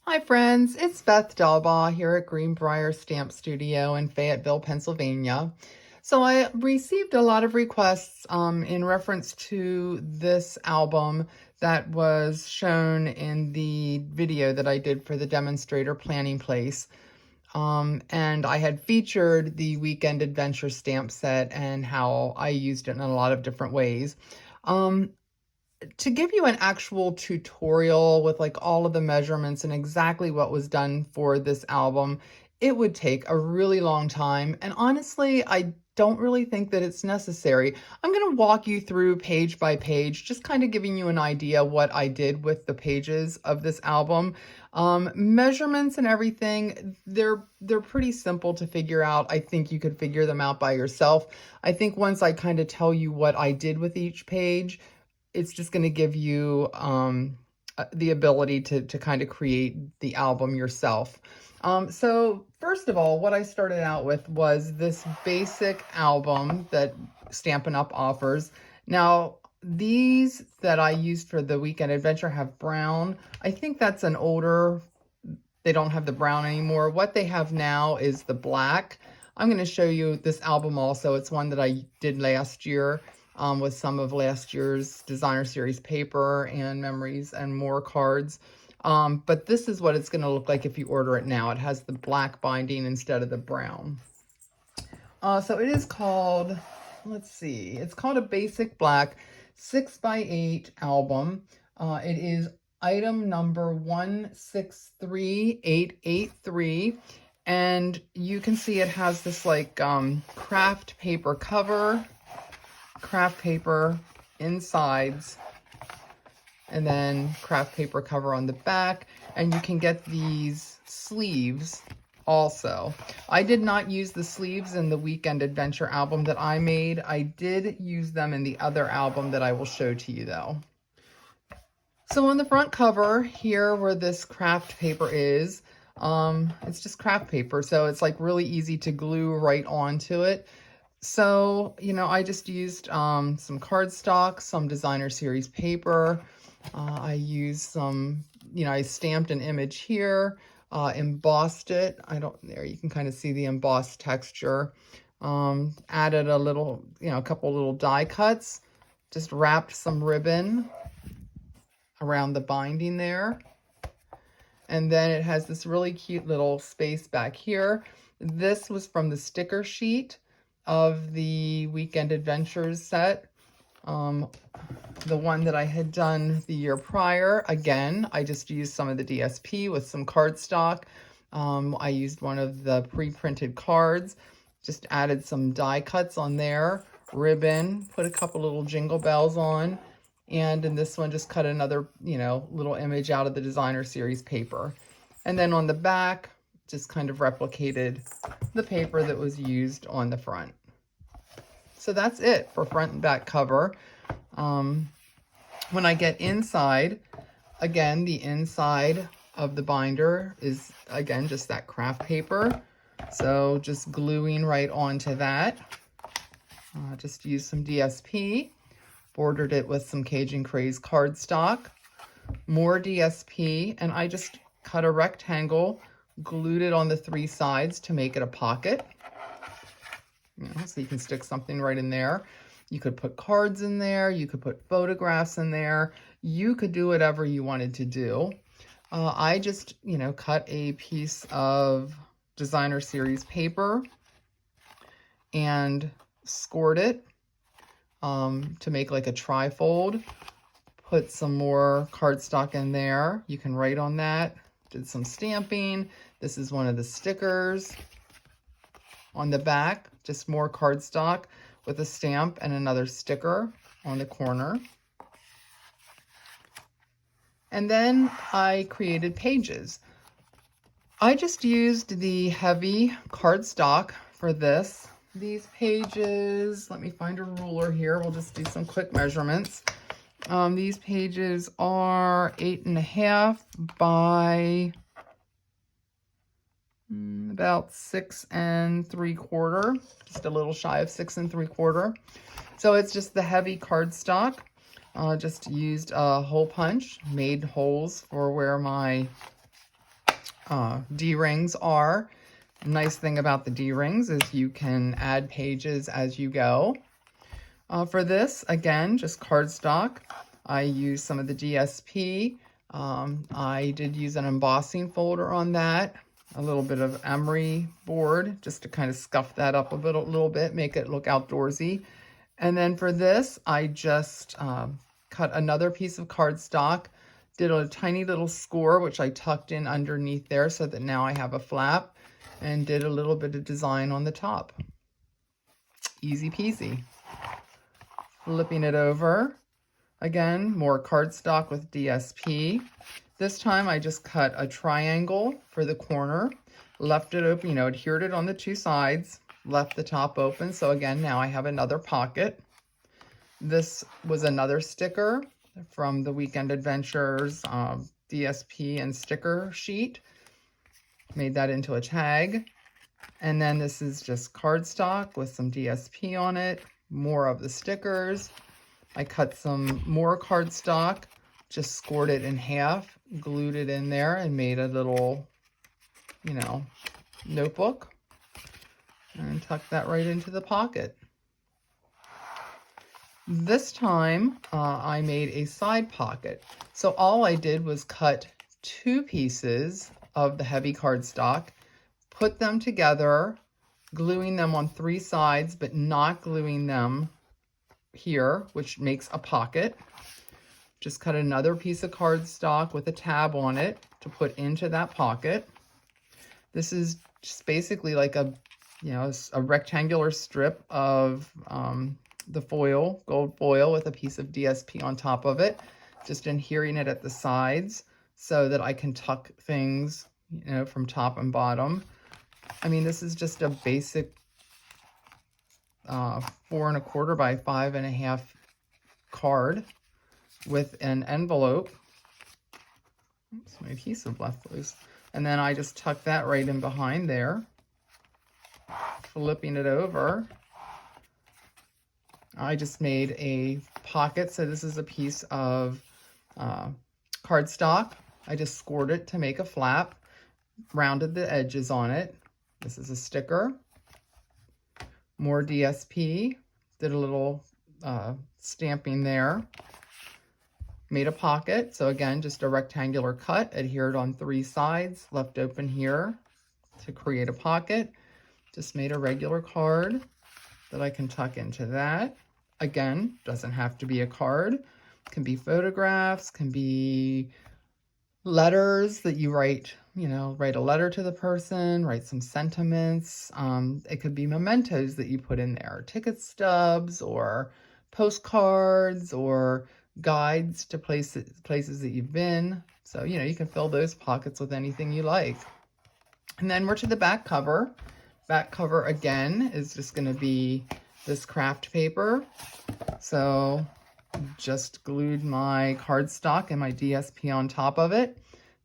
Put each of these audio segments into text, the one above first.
Hi friends, it's Beth Dalbaugh here at Greenbrier Stamp Studio in Fayetteville, Pennsylvania. So I received a lot of requests in reference to this album that was shown in the video that I did for the demonstrator planning place. And I had featured the Weekend Adventure stamp set and how I used it in a lot of different ways. To give you an actual tutorial with like all of the measurements and exactly what was done for this album, it would take a really long time. And honestly, I don't really think that it's necessary. I'm going to walk you through page by page, just kind of giving you an idea what I did with the pages of this album. Measurements and everything, they're pretty simple to figure out. I think you could figure them out by yourself. I think once I kind of tell you what I did with each page, it's just going to give you the ability to kind of create the album yourself. So first of all, what I started out with was this basic album that Stampin' Up! Offers. Now, these that I used for the Weekend Adventure have brown. I think that's an older, they don't have the brown anymore. What they have now is the black. I'm going to show you this album also. It's one that I did last year. With some of last year's designer series paper and memories and more cards. But this is what it's going to look like if you order it now. It has the black binding instead of the brown. So it is called, let's see, it's called a Basic Black 6x8 album. It is item number 163883. And you can see it has this like craft paper cover, craft paper insides, and then craft paper cover on the back, and you can get these sleeves also. I did not use the sleeves in the Weekend Adventure album that I made. I did use them in the other album that I will show to you though. So on the front cover here where this craft paper is, it's just craft paper, so it's like really easy to glue right onto it. So, you know, I just used some cardstock, some designer series paper. I used some, you know, I stamped an image here, embossed it. There you can kind of see the embossed texture. Added a little, you know, a couple little die cuts. Just wrapped some ribbon around the binding there. And then it has this really cute little space back here. This was from the sticker sheet of the Weekend Adventures set. The one that I had done the year prior, again, I just used some of the DSP with some cardstock. I used one of the pre-printed cards, just added some die cuts on there, ribbon, put a couple little jingle bells on, and in this one just cut another, you know, little image out of the designer series paper. And then on the back, just kind of replicated the paper that was used on the front. So that's it for front and back cover. When I get inside, again, the inside of the binder is, again, just that craft paper. So just gluing right onto that. Just used some DSP, bordered it with some Cajun Craze cardstock, more DSP, and I just cut a rectangle, glued it on the three sides to make it a pocket. You know, so you can stick something right in there. You could put cards in there. You could put photographs in there. You could do whatever you wanted to do. I just, you know, cut a piece of designer series paper and scored it to make like a trifold. Put some more cardstock in there. You can write on that. Did some stamping. This is one of the stickers. On the back, just more cardstock with a stamp and another sticker on the corner. And then I created pages. I just used the heavy cardstock for this. These pages, let me find a ruler here. We'll just do some quick measurements. These pages are 8.5 by about 6 3/4, just a little shy of 6 3/4. So it's just the heavy cardstock. Just used a hole punch, made holes for where my D-rings are. Nice thing about the D-rings is you can add pages as you go. For this, again, just cardstock. I used some of the DSP. I did use an embossing folder on that. A little bit of emery board just to kind of scuff that up a little bit, make it look outdoorsy. And then for this, I just cut another piece of cardstock, did a tiny little score, which I tucked in underneath there so that now I have a flap, and did a little bit of design on the top. Easy peasy. Flipping it over. Again, more cardstock with DSP. This time I just cut a triangle for the corner, left it open, adhered it on the two sides, left the top open. So again, now I have another pocket. This was another sticker from the Weekend Adventures DSP and sticker sheet. Made that into a tag. And then this is just cardstock with some DSP on it, more of the stickers. I cut some more cardstock, just scored it in half, glued it in there, and made a little, notebook. And tucked that right into the pocket. This time, I made a side pocket. So all I did was cut two pieces of the heavy cardstock, put them together, gluing them on three sides, but not gluing them here, which makes a pocket. Just cut another piece of cardstock with a tab on it to put into that pocket. This is just basically like a rectangular strip of the foil, gold foil, with a piece of DSP on top of it, just adhering it at the sides so that I can tuck things, from top and bottom. I mean, this is just a basic 4 1/4 by 5 1/2 card with an envelope. Oops, my adhesive left loose. And then I just tuck that right in behind there, flipping it over. I just made a pocket. So this is a piece of cardstock. I just scored it to make a flap, rounded the edges on it. This is a sticker. More DSP, did a little stamping there. Made a pocket, so again, just a rectangular cut, adhered on three sides, left open here to create a pocket. Just made a regular card that I can tuck into that. Again, doesn't have to be a card. Can be photographs, can be letters that you write, write a letter to the person, write some sentiments. It could be mementos that you put in there, ticket stubs or postcards or guides to places that you've been. So, you can fill those pockets with anything you like. And then we're to the back cover. Back cover again is just going to be this craft paper. So just glued my cardstock and my DSP on top of it.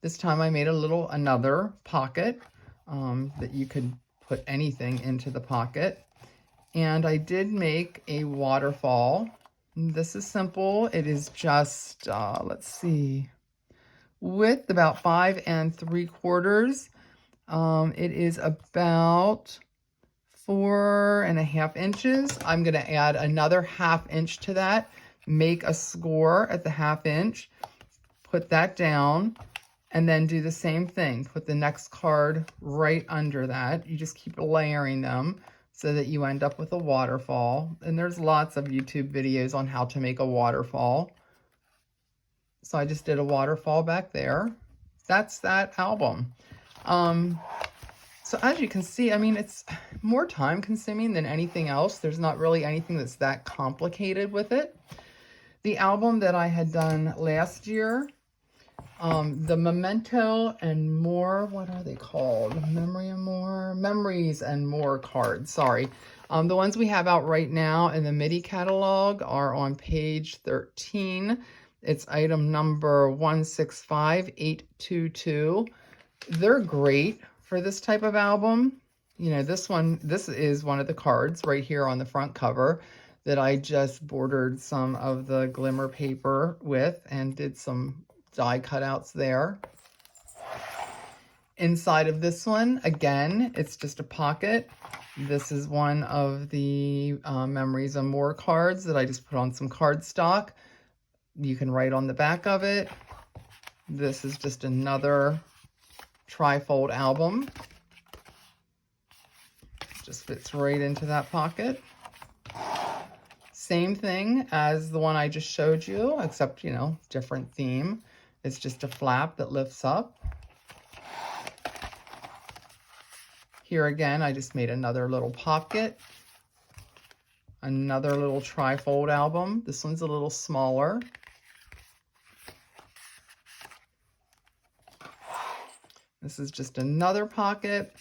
This time I made another pocket that you could put anything into the pocket. And I did make a waterfall. This is simple. It is just, let's see, width about 5 3/4. It is about 4 1/2 inches. I'm going to add another 1/2 inch to that, make a score at the 1/2 inch, put that down, and then do the same thing. Put the next card right under that. You just keep layering them so that you end up with a waterfall. And there's lots of YouTube videos on how to make a waterfall. So I just did a waterfall back there. That's that album. So as you can see, I mean, it's more time consuming than anything else. There's not really anything that's that complicated with it. The album that I had done last year, the Memento and More, what are they called? Memories and More cards, sorry. The ones we have out right now in the MIDI catalog are on page 13. It's item number 165822. They're great for this type of album. This is one of the cards right here on the front cover that I just bordered some of the glimmer paper with and did some die cutouts there. Inside of this one, again, it's just a pocket. This is one of the Memories and More cards that I just put on some cardstock. You can write on the back of it. This is just another trifold album. Just fits right into that pocket. Same thing as the one I just showed you, except, you know, different theme. It's just a flap that lifts up. Here again, I just made another little pocket, another little trifold album. This one's a little smaller. This is just another pocket,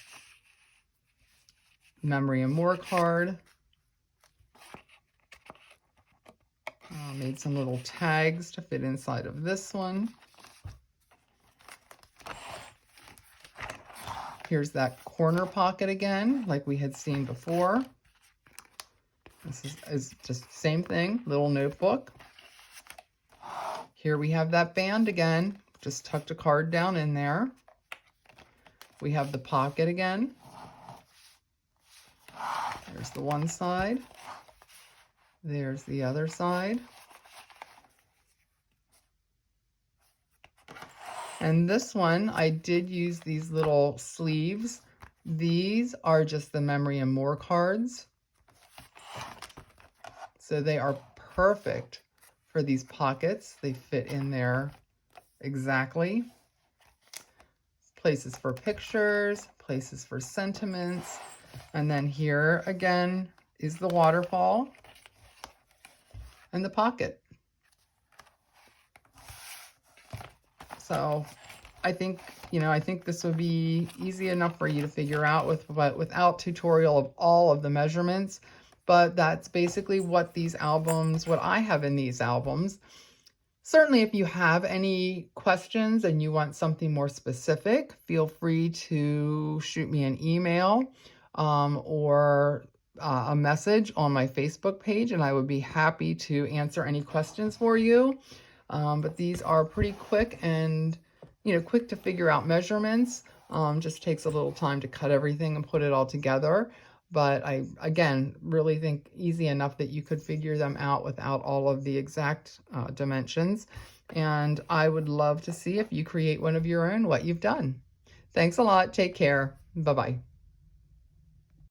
Memory and More card. Made some little tags to fit inside of this one. Here's that corner pocket again, like we had seen before. This is just the same thing, little notebook. Here we have that band again, just tucked a card down in there. We have the pocket again. There's the one side. There's the other side. And this one, I did use these little sleeves. These are just the Memory and More cards. So they are perfect for these pockets. They fit in there exactly. Places for pictures, places for sentiments. And then here again is the waterfall and the pocket. So I think, you know, I think this would be easy enough for you to figure out without tutorial of all of the measurements. But that's basically what these albums, what I have in these albums. Certainly, if you have any questions and you want something more specific, feel free to shoot me an email or a message on my Facebook page, and I would be happy to answer any questions for you. But these are pretty quick and, you know, quick to figure out measurements. Just takes a little time to cut everything and put it all together. But I, again, really think easy enough that you could figure them out without all of the exact dimensions. And I would love to see if you create one of your own, what you've done. Thanks a lot. Take care. Bye-bye.